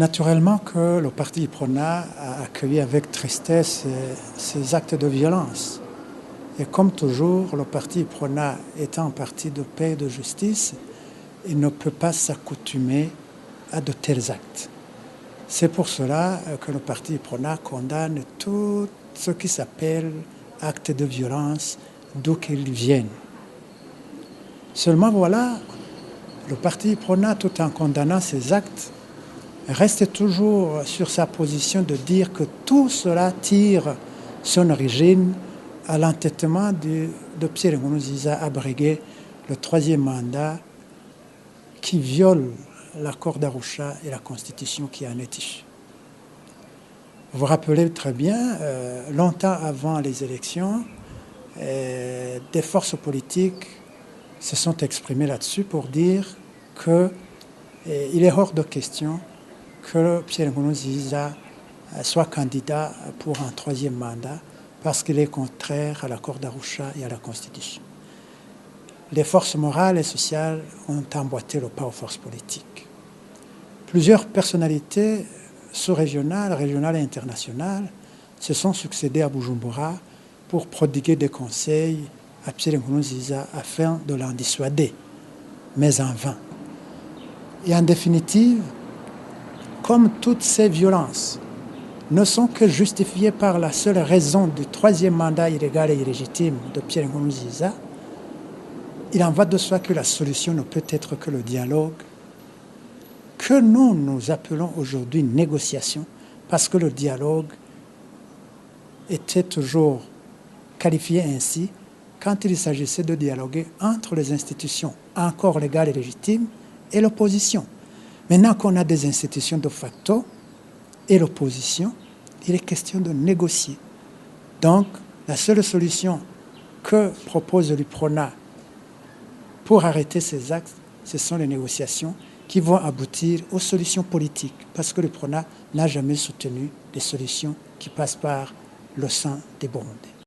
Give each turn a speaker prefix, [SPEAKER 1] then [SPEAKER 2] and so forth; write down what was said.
[SPEAKER 1] Naturellement que le parti IPRONA a accueilli avec tristesse ces actes de violence. Et comme toujours, le parti IPRONA étant un parti de paix et de justice, il ne peut pas s'accoutumer à de tels actes. C'est pour cela que le parti IPRONA condamne tout ce qui s'appelle actes de violence, d'où qu'ils viennent. Seulement voilà, le parti IPRONA, tout en condamnant ces actes, reste toujours sur sa position de dire que tout cela tire son origine à l'entêtement de Pierre Nkurunziza à briguer le troisième mandat qui viole l'accord d'Arusha et la Constitution qui en est issue. Vous vous rappelez très bien, longtemps avant les élections, des forces politiques se sont exprimées là-dessus pour dire qu'il est hors de question que Pierre Nkurunziza soit candidat pour un troisième mandat parce qu'il est contraire à l'accord d'Arusha et à la Constitution. Les forces morales et sociales ont emboîté le pas aux forces politiques. Plusieurs personnalités sous-régionales, régionales et internationales se sont succédées à Bujumbura pour prodiguer des conseils à Pierre Nkurunziza afin de l'en dissuader, mais en vain. Et en définitive, comme toutes ces violences ne sont que justifiées par la seule raison du troisième mandat illégal et illégitime de Pierre Nkurunziza, il en va de soi que la solution ne peut être que le dialogue, que nous appelons aujourd'hui négociation, parce que le dialogue était toujours qualifié ainsi quand il s'agissait de dialoguer entre les institutions encore légales et légitimes et l'opposition. Maintenant qu'on a des institutions de facto et l'opposition, il est question de négocier. Donc, la seule solution que propose l'IPRONA pour arrêter ces actes, ce sont les négociations qui vont aboutir aux solutions politiques, parce que l'IPRONA n'a jamais soutenu des solutions qui passent par le sang des Burundais.